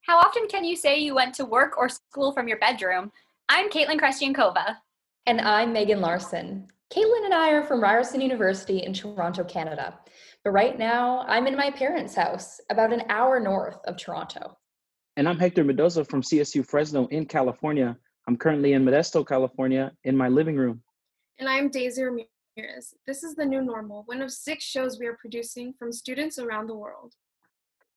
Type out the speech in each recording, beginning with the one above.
How often can you say you went to work or school from your bedroom? I'm Caitlin Krestiankova. And I'm Megan Larson. Caitlin and I are from Ryerson University in Toronto, Canada. But right now, I'm in my parents' house, about an hour north of Toronto. And I'm Hector Mendoza from CSU Fresno in California. I'm currently in Modesto, California, in my living room. And I'm Daisy Ramirez. This is The New Normal, one of 6 shows we are producing from students around the world.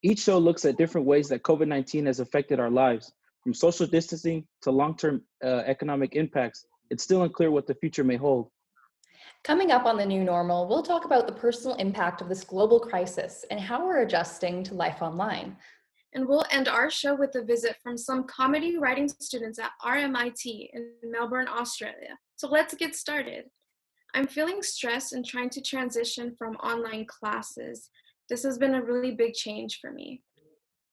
Each show looks at different ways that COVID-19 has affected our lives, from social distancing to long-term economic impacts. It's still unclear what the future may hold. Coming up on The New Normal, we'll talk about the personal impact of this global crisis and how we're adjusting to life online. And we'll end our show with a visit from some comedy writing students at RMIT in Melbourne, Australia. So let's get started. I'm feeling stressed and trying to transition from online classes. This has been a really big change for me.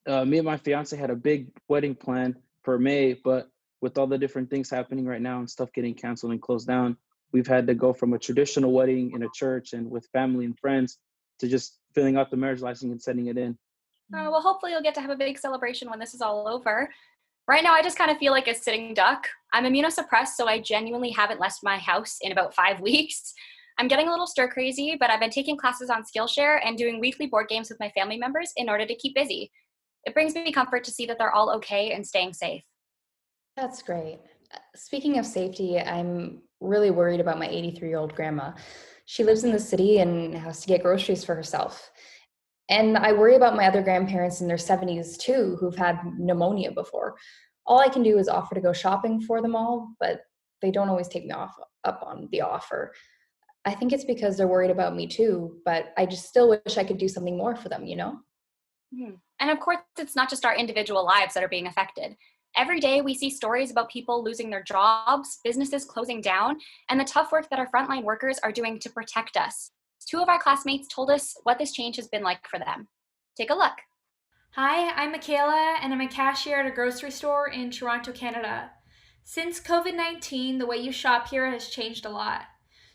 Me and my fiance had a big wedding plan for May, but with all the different things happening right now and stuff getting canceled and closed down, we've had to go from a traditional wedding in a church and with family and friends to just filling out the marriage license and sending it in. Well, hopefully you'll get to have a big celebration when this is all over. Right now, I just kind of feel like a sitting duck. I'm immunosuppressed, so I genuinely haven't left my house in about 5 weeks. I'm getting a little stir crazy, but I've been taking classes on Skillshare and doing weekly board games with my family members in order to keep busy. It brings me comfort to see that they're all okay and staying safe. That's great. Speaking of safety, I'm really worried about my 83-year-old grandma. She lives in the city and has to get groceries for herself. And I worry about my other grandparents in their 70s too, who've had pneumonia before. All I can do is offer to go shopping for them all, but they don't always take me up on the offer. I think it's because they're worried about me too, but I just still wish I could do something more for them, you know? And of course, it's not just our individual lives that are being affected. Every day we see stories about people losing their jobs, businesses closing down, and the tough work that our frontline workers are doing to protect us. 2 of our classmates told us what this change has been like for them. Take a look. Hi, I'm Michaela, and I'm a cashier at a grocery store in Toronto, Canada. Since COVID-19, the way you shop here has changed a lot.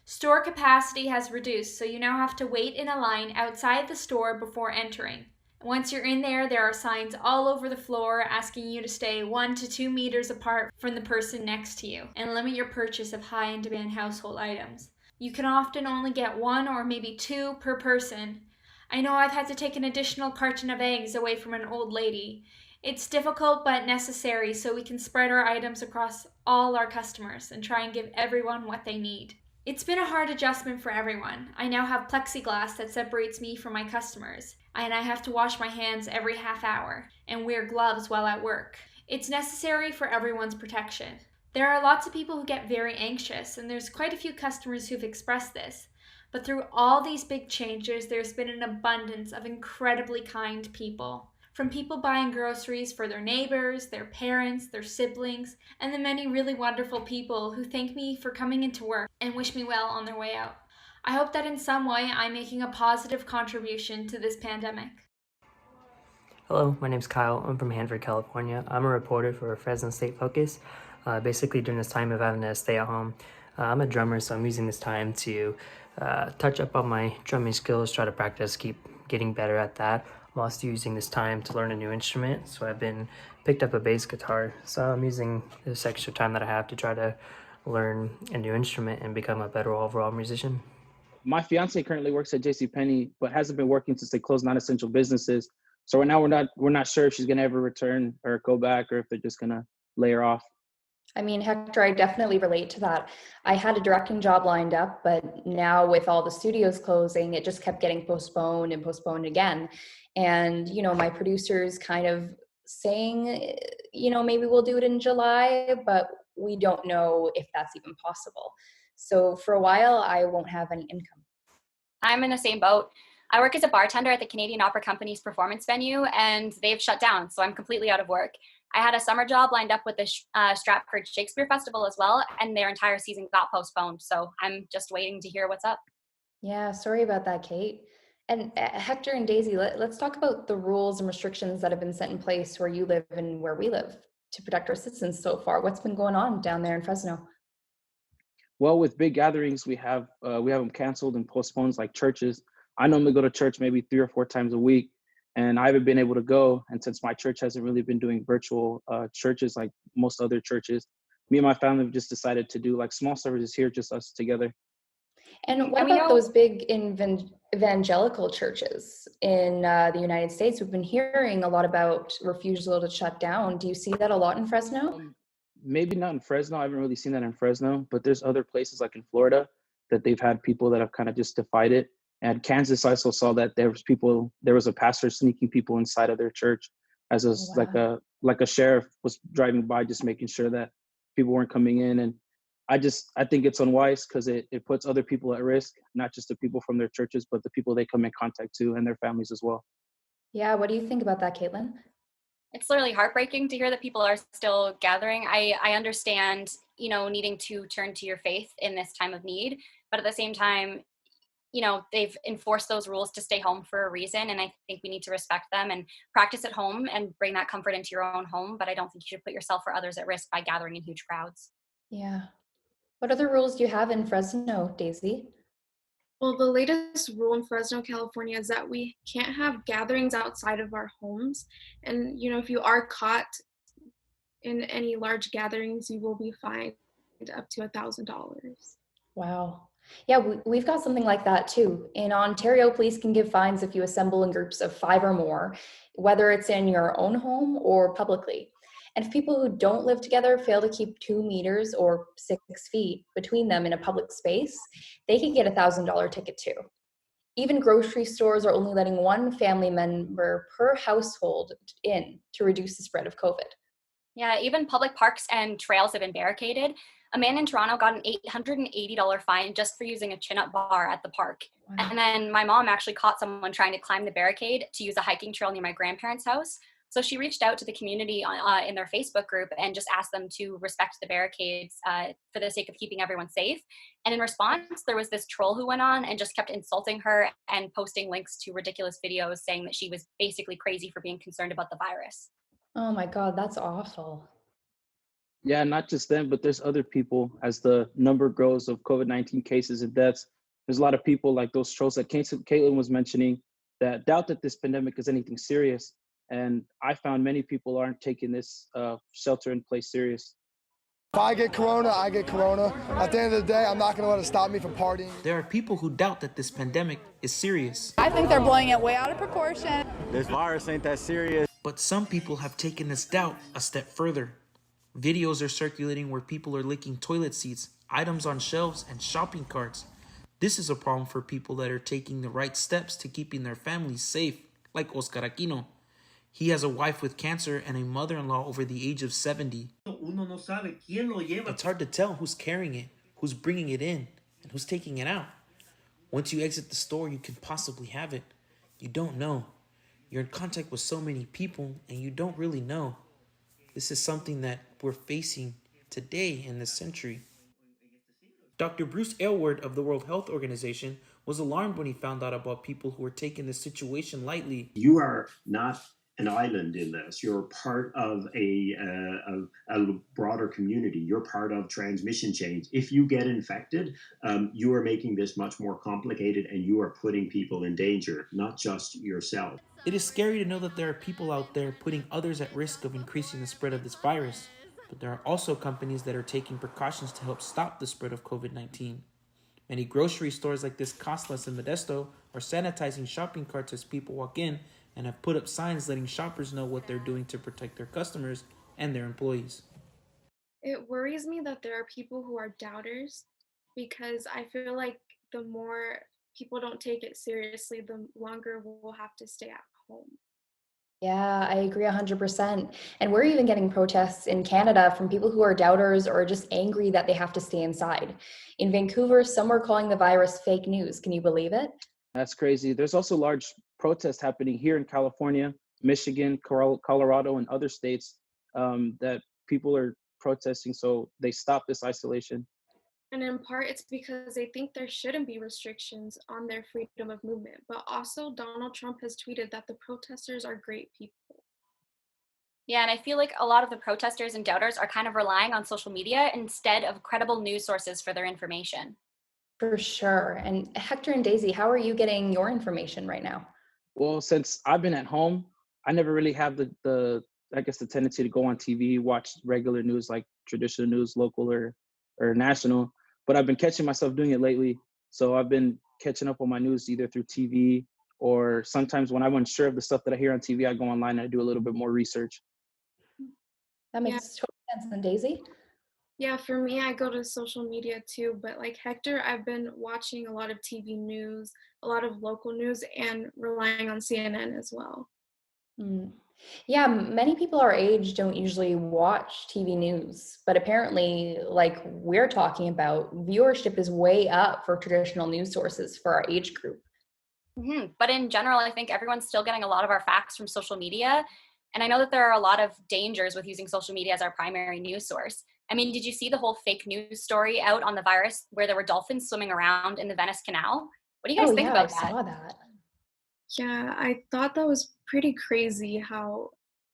Store capacity has reduced, so you now have to wait in a line outside the store before entering. Once you're in there, there are signs all over the floor asking you to stay 1 to 2 meters apart from the person next to you and limit your purchase of high-in-demand household items. You can often only get 1 or maybe 2 per person. I know I've had to take an additional carton of eggs away from an old lady. It's difficult but necessary so we can spread our items across all our customers and try and give everyone what they need. It's been a hard adjustment for everyone. I now have plexiglass that separates me from my customers, and I have to wash my hands every half hour and wear gloves while at work. It's necessary for everyone's protection. There are lots of people who get very anxious, and there's quite a few customers who've expressed this. But through all these big changes, there's been an abundance of incredibly kind people. From people buying groceries for their neighbors, their parents, their siblings, and the many really wonderful people who thank me for coming into work and wish me well on their way out. I hope that in some way I'm making a positive contribution to this pandemic. Hello, my name's Kyle. I'm from Hanford, California. I'm a reporter for Fresno State Focus. Basically, during this time of having to stay at home, I'm a drummer, so I'm using this time to touch up on my drumming skills, try to practice, keep getting better at that. I'm also using this time to learn a new instrument, so I've picked up a bass guitar. So I'm using this extra time that I have to try to learn a new instrument and become a better overall musician. My fiance currently works at JCPenney, but hasn't been working since they closed non-essential businesses. So right now we're not sure if she's gonna ever return or go back, or if they're just gonna lay her off. I mean, Hector, I definitely relate to that. I had a directing job lined up, but now with all the studios closing, it just kept getting postponed and postponed again. And, my producer's kind of saying, maybe we'll do it in July, but we don't know if that's even possible. So for a while, I won't have any income. I'm in the same boat. I work as a bartender at the Canadian Opera Company's performance venue, and they've shut down, so I'm completely out of work. I had a summer job lined up with the Stratford Shakespeare Festival as well, and their entire season got postponed, so I'm just waiting to hear what's up. Yeah, sorry about that, Kate. And Hector and Daisy, let's talk about the rules and restrictions that have been set in place where you live and where we live to protect our citizens so far. What's been going on down there in Fresno? Well, with big gatherings, we have them canceled and postponed, like churches. I normally go to church maybe 3 or 4 times a week, and I haven't been able to go. And since my church hasn't really been doing virtual churches like most other churches, me and my family have just decided to do like small services here, just us together. And what And we about know- those big evangelical churches in the United States? We've been hearing a lot about refusal to shut down. Do you see that a lot in Fresno? Maybe not in Fresno. I haven't really seen that in Fresno, but there's other places like in Florida that they've had people that have kind of just defied it. And Kansas, I also saw that there was a pastor sneaking people inside of their church as like a sheriff was driving by, just making sure that people weren't coming in. And I think it's unwise because it puts other people at risk, not just the people from their churches, but the people they come in contact to and their families as well. Yeah, what do you think about that, Caitlin? It's literally heartbreaking to hear that people are still gathering. I understand, needing to turn to your faith in this time of need, but at the same time, they've enforced those rules to stay home for a reason. And I think we need to respect them and practice at home and bring that comfort into your own home. But I don't think you should put yourself or others at risk by gathering in huge crowds. Yeah. What other rules do you have in Fresno, Daisy? Well, the latest rule in Fresno, California is that we can't have gatherings outside of our homes. And, if you are caught in any large gatherings, you will be fined up to $1,000. Wow. Yeah, we've got something like that too. In Ontario, police can give fines if you assemble in groups of 5 or more, whether it's in your own home or publicly. And if people who don't live together fail to keep 2 meters or 6 feet between them in a public space, they can get a $1,000 ticket too. Even grocery stores are only letting one family member per household in to reduce the spread of COVID. Yeah, even public parks and trails have been barricaded. A man in Toronto got an $880 fine just for using a chin-up bar at the park. Wow. And then my mom actually caught someone trying to climb the barricade to use a hiking trail near my grandparents' house. So she reached out to the community in their Facebook group and just asked them to respect the barricades for the sake of keeping everyone safe. And in response, there was this troll who went on and just kept insulting her and posting links to ridiculous videos saying that she was basically crazy for being concerned about the virus. Oh my God, that's awful. Yeah, not just them, but there's other people. As the number grows of COVID-19 cases and deaths, there's a lot of people like those trolls that Caitlin was mentioning that doubt that this pandemic is anything serious. And I found many people aren't taking this shelter in place serious. If I get corona, I get corona. At the end of the day, I'm not going to let it stop me from partying. There are people who doubt that this pandemic is serious. I think they're blowing it way out of proportion. This virus ain't that serious. But some people have taken this doubt a step further. Videos are circulating where people are licking toilet seats, items on shelves, and shopping carts. This is a problem for people that are taking the right steps to keeping their families safe, like Oscar Aquino. He has a wife with cancer and a mother-in-law over the age of 70. It's hard to tell who's carrying it, who's bringing it in, and who's taking it out. Once you exit the store, you can possibly have it. You don't know. You're in contact with so many people, and you don't really know. This is something that we're facing today in this century. Dr. Bruce Aylward of the World Health Organization was alarmed when he found out about people who were taking this situation lightly. You are not an island in this. You're part of a broader community. You're part of transmission chains. If you get infected, you are making this much more complicated, and you are putting people in danger, not just yourself. It is scary to know that there are people out there putting others at risk of increasing the spread of this virus. But there are also companies that are taking precautions to help stop the spread of COVID-19. Many grocery stores like this Costless in Modesto are sanitizing shopping carts as people walk in and have put up signs letting shoppers know what they're doing to protect their customers and their employees. It worries me that there are people who are doubters, because I feel like the more people don't take it seriously, the longer we'll have to stay at home. Yeah, I agree 100%. And we're even getting protests in Canada from people who are doubters or just angry that they have to stay inside. In Vancouver, some are calling the virus fake news. Can you believe it? That's crazy. There's also large protests happening here in California, Michigan, Colorado, and other states that people are protesting so they stop this isolation. And in part, it's because they think there shouldn't be restrictions on their freedom of movement. But also, Donald Trump has tweeted that the protesters are great people. Yeah, and I feel like a lot of the protesters and doubters are kind of relying on social media instead of credible news sources for their information. For sure. And Hector and Daisy, how are you getting your information right now? Well, since I've been at home, I never really have the I guess the tendency to go on TV, watch regular news like traditional news, local or national. But I've been catching myself doing it lately. So I've been catching up on my news either through TV or sometimes when I'm unsure of the stuff that I hear on TV, I go online and I do a little bit more research. That makes total sense. And Daisy? Yeah, for me, I go to social media too, but like Hector, I've been watching a lot of TV news, a lot of local news, and relying on CNN as well. Mm. Yeah, many people our age don't usually watch TV news, but apparently, like we're talking about, viewership is way up for traditional news sources for our age group. But in general, I think everyone's still getting a lot of our facts from social media. And I know that there are a lot of dangers with using social media as our primary news source. I mean, did you see the whole fake news story out on the virus where there were dolphins swimming around in the Venice Canal? What do you guys think about that? I saw that. Yeah, I thought that was pretty crazy how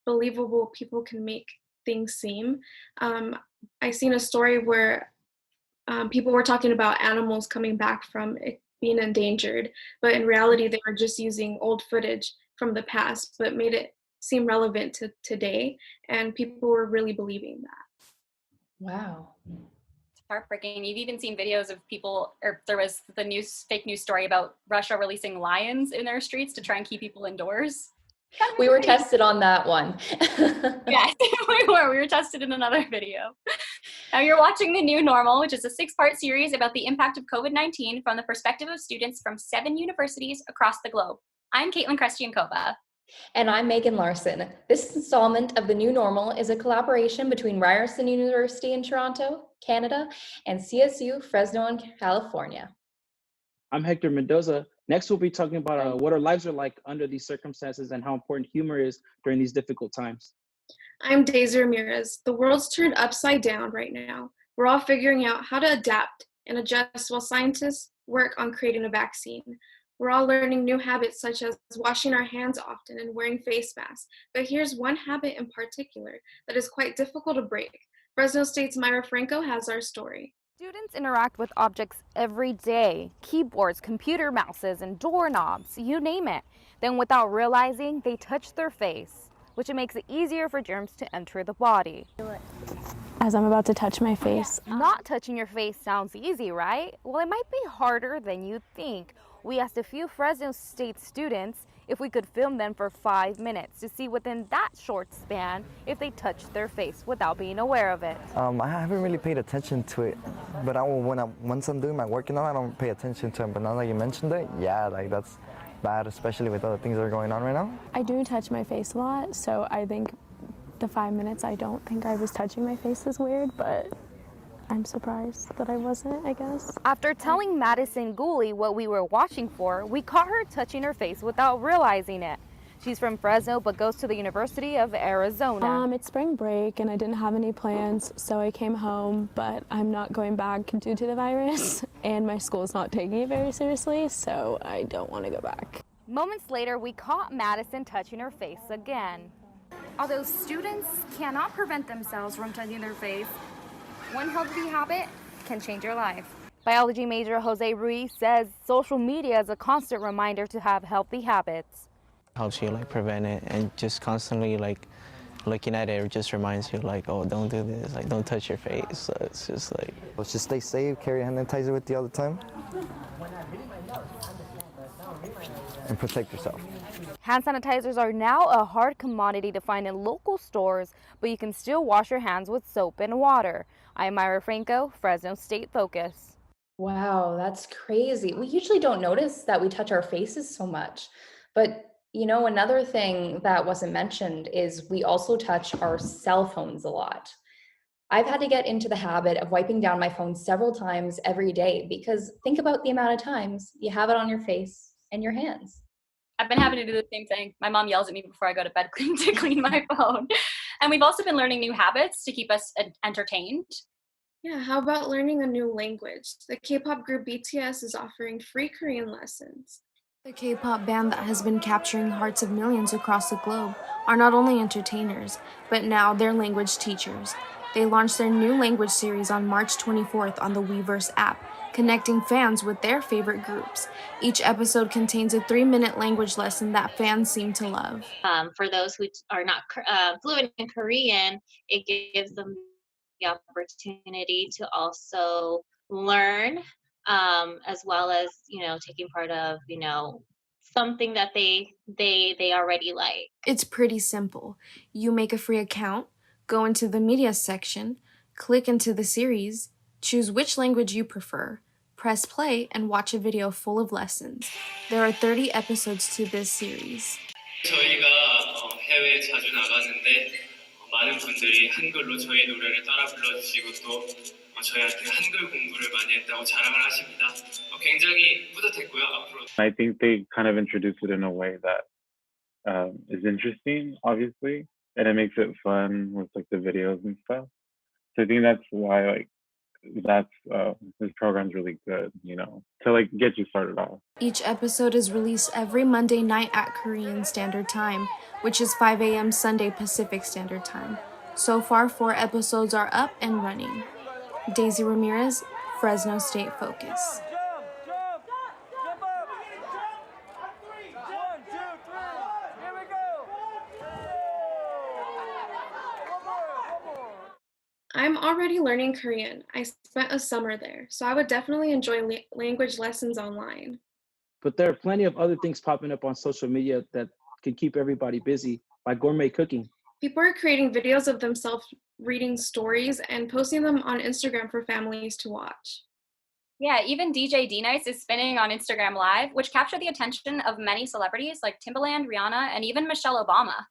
believable people can make things seem. I seen a story where people were talking about animals coming back from it being endangered, but in reality, they were just using old footage from the past, but made it seem relevant to today, and people were really believing that. Wow. It's heartbreaking. You've even seen videos of people, or there was the fake news story about Russia releasing lions in their streets to try and keep people indoors. We were tested on that one. Yes, we were tested in another video. Now you're watching The New Normal, which is a 6-part series about the impact of COVID-19 from the perspective of students from 7 universities across the globe. I'm Caitlin Krestiankova. And I'm Megan Larson. This installment of The New Normal is a collaboration between Ryerson University in Toronto, Canada, and CSU Fresno in California. I'm Hector Mendoza. Next, we'll be talking about what our lives are like under these circumstances and how important humor is during these difficult times. I'm Daisy Ramirez. The world's turned upside down right now. We're all figuring out how to adapt and adjust while scientists work on creating a vaccine. We're all learning new habits such as washing our hands often and wearing face masks. But here's one habit in particular that is quite difficult to break. Fresno State's Myra Franco has our story. Students interact with objects every day, keyboards, computer mouses, and doorknobs, you name it. Then without realizing, they touch their face, which makes it easier for germs to enter the body. As I'm about to touch my face. Not touching your face sounds easy, right? Well, it might be harder than you think. We asked a few Fresno State students if we could film them for 5 minutes to see within that short span if they touched their face without being aware of it. I haven't really paid attention to it, but once I'm doing my work, I don't pay attention to it. But now that you mentioned it, yeah, like that's bad, especially with all the things that are going on right now. I do touch my face a lot, so I think the 5 minutes I don't think I was touching my face is weird, but I'm surprised that I wasn't, I guess. After telling Madison Gooley what we were watching for, we caught her touching her face without realizing it. She's from Fresno but goes to the University of Arizona. It's spring break and I didn't have any plans, so I came home, but I'm not going back due to the virus, and my school's not taking it very seriously, so I don't want to go back. Moments later, we caught Madison touching her face again. Although students cannot prevent themselves from touching their face, one healthy habit can change your life. Biology major Jose Ruiz says social media is a constant reminder to have healthy habits. Helps you prevent it, and just constantly looking at it just reminds you oh, don't do this, don't touch your face. So it's just Let's just stay safe, carry hand sanitizer with you all the time, and protect yourself. Hand sanitizers are now a hard commodity to find in local stores, but you can still wash your hands with soap and water. I'm Myra Franco, Fresno State Focus. Wow, that's crazy. We usually don't notice that we touch our faces so much. But, another thing that wasn't mentioned is we also touch our cell phones a lot. I've had to get into the habit of wiping down my phone several times every day because think about the amount of times you have it on your face and your hands. I've been having to do the same thing. My mom yells at me before I go to bed to clean my phone. And we've also been learning new habits to keep us entertained. Yeah, how about learning a new language? The K-pop group BTS is offering free Korean lessons. The K-pop band that has been capturing hearts of millions across the globe are not only entertainers, but now they're language teachers. They launched their new language series on March 24th on the Weverse app, connecting fans with their favorite groups. Each episode contains a 3-minute language lesson that fans seem to love. For those who are not fluent in Korean, it gives them the opportunity to also learn, as well as, taking part of, something that they already like. It's pretty simple. You make a free account, go into the media section, click into the series, choose which language you prefer, press play, and watch a video full of lessons. There are 30 episodes to this series. 저희가 해외에 자주 나가는데 많은 분들이 한글로 저희 노래를 따라 불러주시고 또 저희한테 한글 공부를 많이 했다고 자랑을 하십니다. 굉장히 뿌듯했고요. 앞으로 I think they kind of introduce it in a way that is interesting, obviously, and it makes it fun with like the videos and stuff. So I think that's why this program's really good, to like get you started off. Each episode is released every Monday night at Korean Standard Time, which is 5 a.m. Sunday Pacific Standard Time. So far, 4 episodes are up and running. Daisy Ramirez, Fresno State Focus. I'm already learning Korean. I spent a summer there, so I would definitely enjoy language lessons online. But there are plenty of other things popping up on social media that can keep everybody busy, like gourmet cooking. People are creating videos of themselves reading stories and posting them on Instagram for families to watch. Yeah, even DJ D-Nice is spinning on Instagram Live, which captured the attention of many celebrities like Timbaland, Rihanna, and even Michelle Obama.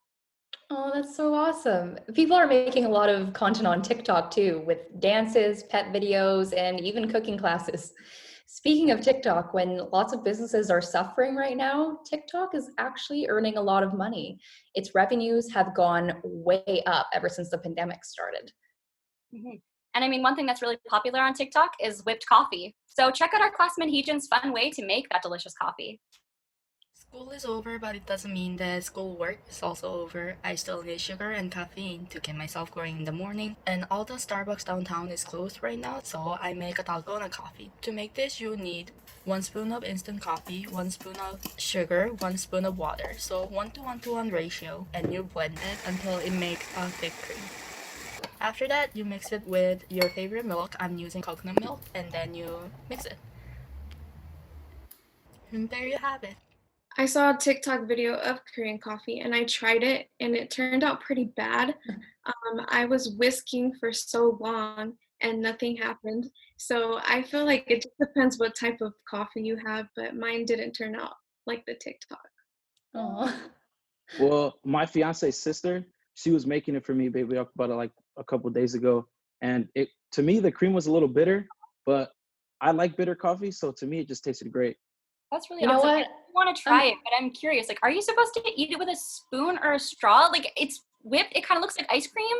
Oh, that's so awesome. People are making a lot of content on TikTok too, with dances, pet videos, and even cooking classes. Speaking of TikTok, when lots of businesses are suffering right now, TikTok is actually earning a lot of money. Its revenues have gone way up ever since the pandemic started. Mm-hmm. And I mean, one thing that's really popular on TikTok is whipped coffee. So check out our classmate Heejin's fun way to make that delicious coffee. School is over, but it doesn't mean that schoolwork is also over. I still need sugar and caffeine to get myself going in the morning. And all the Starbucks downtown is closed right now, so I make a dalgona coffee. To make this, you need 1 spoon of instant coffee, 1 spoon of sugar, 1 spoon of water. So 1 to 1 to 1 ratio, and you blend it until it makes a thick cream. After that, you mix it with your favorite milk. I'm using coconut milk, and then you mix it. And there you have it. I saw a TikTok video of Korean coffee and I tried it and it turned out pretty bad. I was whisking for so long and nothing happened. So I feel like it just depends what type of coffee you have, but mine didn't turn out like the TikTok. Oh. Well, my fiance's sister, she was making it for me, baby. I bought it like a couple days ago. And to me, the cream was a little bitter, but I like bitter coffee. So to me, it just tasted great. That's really awesome. I want to try it, but I'm curious. Like, are you supposed to eat it with a spoon or a straw? Like, it's whipped. It kind of looks like ice cream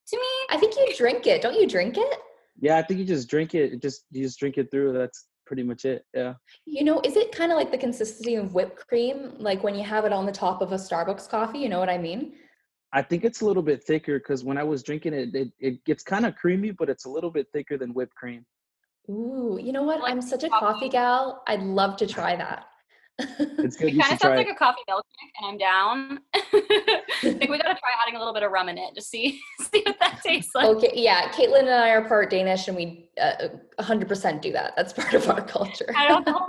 to me. I think you drink it. Don't you drink it? Yeah, I think you just drink it. You just drink it through. That's pretty much it. Yeah. Is it kind of like the consistency of whipped cream? Like when you have it on the top of a Starbucks coffee, you know what I mean? I think it's a little bit thicker because when I was drinking it, it gets kind of creamy, but it's a little bit thicker than whipped cream. Ooh, you know what? I'm such a coffee gal. I'd love to try that. It's good. It kind of sounds like a coffee milkshake, and I'm down. I think we gotta try adding a little bit of rum in it to see what that tastes like. Okay, yeah. Caitlin and I are part Danish, and we 100% do that. That's part of our culture. I don't know.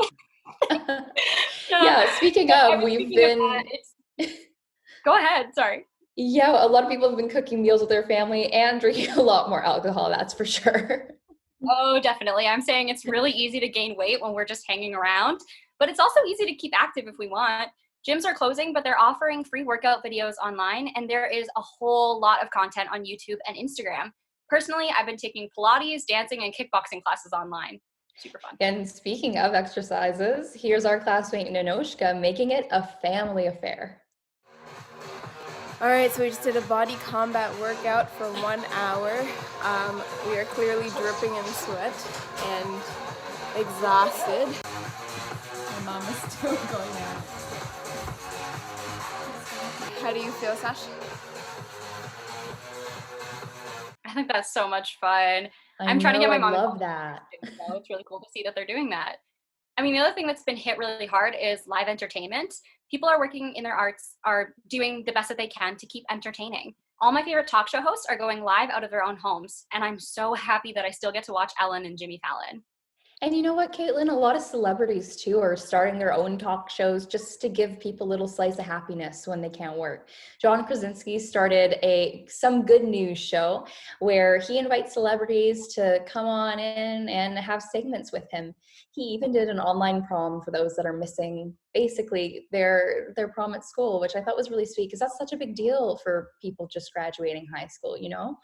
Yeah. Speaking of, we've been. Go ahead. Sorry. Yeah, a lot of people have been cooking meals with their family and drinking a lot more alcohol. That's for sure. Oh, definitely. I'm saying it's really easy to gain weight when we're just hanging around, but it's also easy to keep active if we want. Gyms are closing, but they're offering free workout videos online, and there is a whole lot of content on YouTube and Instagram. Personally, I've been taking Pilates, dancing, and kickboxing classes online. Super fun. And speaking of exercises, here's our classmate Nanoshka making it a family affair. All right, so we just did a body combat workout for 1 hour. We are clearly dripping in sweat and exhausted. My mom is still going out. How do you feel, Sash? I think that's so much fun. I I'm trying to get know, my I mom love involved that. in it, so it's really cool to see that they're doing that. I mean, the other thing that's been hit really hard is live entertainment. People are working in their arts, are doing the best that they can to keep entertaining. All my favorite talk show hosts are going live out of their own homes, and I'm so happy that I still get to watch Ellen and Jimmy Fallon. And you know what, Caitlin? A lot of celebrities too are starting their own talk shows just to give people a little slice of happiness when they can't work. John Krasinski started some good news show where he invites celebrities to come on in and have segments with him. He even did an online prom for those that are missing basically their prom at school, which I thought was really sweet because that's such a big deal for people just graduating high school, you know?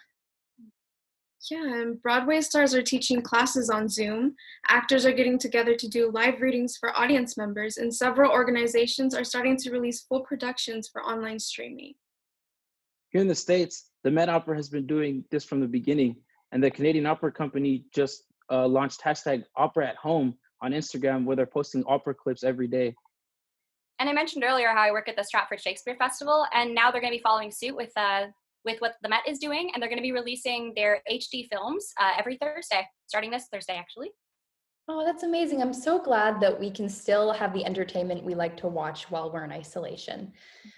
Yeah, and Broadway stars are teaching classes on Zoom. Actors are getting together to do live readings for audience members, and several organizations are starting to release full productions for online streaming. Here in the States, the Met Opera has been doing this from the beginning, and the Canadian Opera Company just launched hashtag Opera at Home on Instagram, where they're posting opera clips every day. And I mentioned earlier how I work at the Stratford Shakespeare Festival, and now they're going to be following suit with what the Met is doing, and they're going to be releasing their HD films every Thursday, starting this Thursday, actually. Oh, that's amazing. I'm so glad that we can still have the entertainment we like to watch while we're in isolation.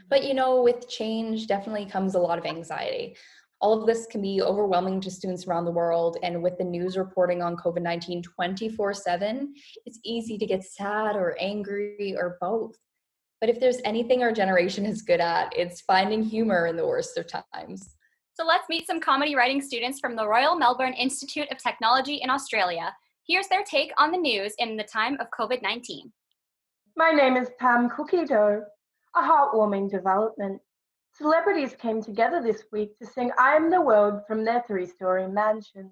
But you know, with change definitely comes a lot of anxiety. All of this can be overwhelming to students around the world, and with the news reporting on COVID-19 24/7, it's easy to get sad or angry or both. But if there's anything our generation is good at, it's finding humor in the worst of times. So let's meet some comedy writing students from the Royal Melbourne Institute of Technology in Australia. Here's their take on the news in the time of COVID-19. My name is Pam Cookie Dough, a heartwarming development. Celebrities came together this week to sing I Am the World from their three-story mansions.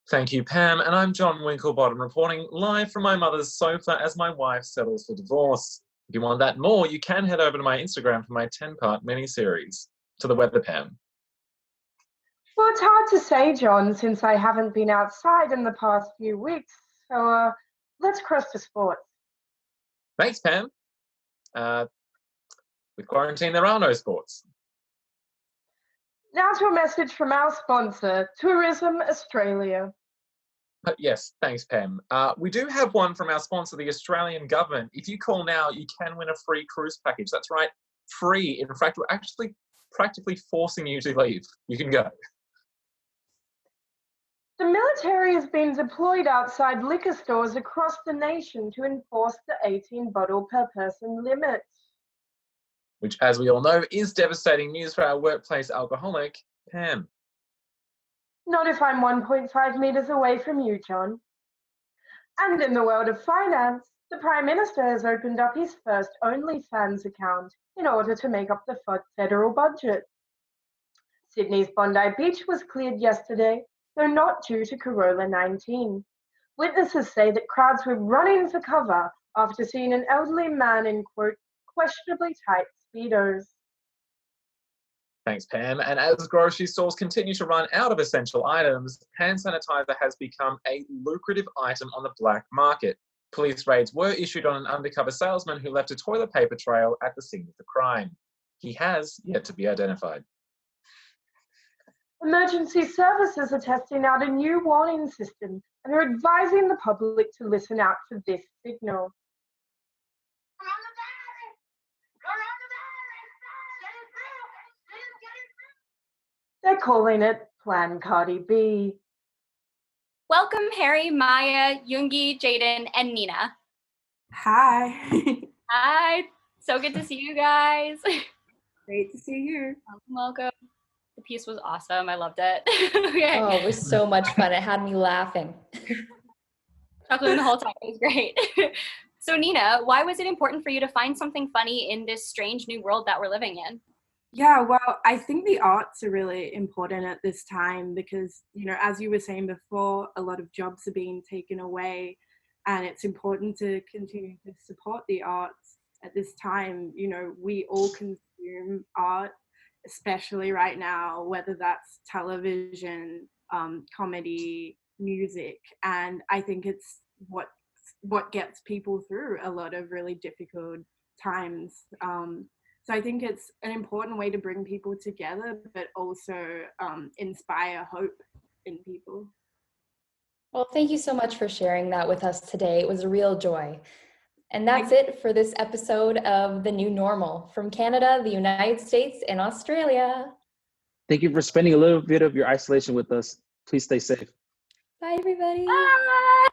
Thank you, Pam, and I'm John Winklebottom reporting live from my mother's sofa as my wife settles for divorce. If you want that more, you can head over to my Instagram for my 10-part mini-series. To the weather, Pam. Well, it's hard to say, John, since I haven't been outside in the past few weeks, so let's cross to sports. Thanks, Pam. With quarantine, there are no sports. Now to a message from our sponsor, Tourism Australia. Yes, thanks, Pam. We do have one from our sponsor, the Australian government. If you call now, you can win a free cruise package. That's right, free. In fact, we're actually practically forcing you to leave. You can go. The military has been deployed outside liquor stores across the nation to enforce the 18 bottle per person limit. Which, as we all know, is devastating news for our workplace alcoholic, Pam. Not if I'm 1.5 meters away from you, John. And in the world of finance, the Prime Minister has opened up his first OnlyFans account in order to make up the federal budget. Sydney's Bondi Beach was cleared yesterday, though not due to Corona-19. Witnesses say that crowds were running for cover after seeing an elderly man in, quote, questionably tight Speedos. Thanks, Pam. And as grocery stores continue to run out of essential items, hand sanitizer has become a lucrative item on the black market. Police raids were issued on an undercover salesman who left a toilet paper trail at the scene of the crime. He has yet to be identified. Emergency services are testing out a new warning system and are advising the public to listen out for this signal. They're calling it Plan Cardi B. Welcome, Harry, Maya, Yoongi, Jaden, and Nina. Hi. Hi. So good to see you guys. Great to see you. Welcome. The piece was awesome. I loved it. Okay. Oh, it was so much fun. It had me laughing. Chuckling the whole time. It was great. So Nina, why was it important for you to find something funny in this strange new world that we're living in? Yeah, well, I think the arts are really important at this time because, you know, as you were saying before, a lot of jobs are being taken away, and it's important to continue to support the arts at this time. You know, we all consume art, especially right now, whether that's television, comedy, music, and I think it's what gets people through a lot of really difficult times. So I think it's an important way to bring people together, but also inspire hope in people. Well, thank you so much for sharing that with us today. It was a real joy. And that's it for this episode of The New Normal from Canada, the United States, and Australia. Thank you for spending a little bit of your isolation with us. Please stay safe. Bye, everybody. Bye.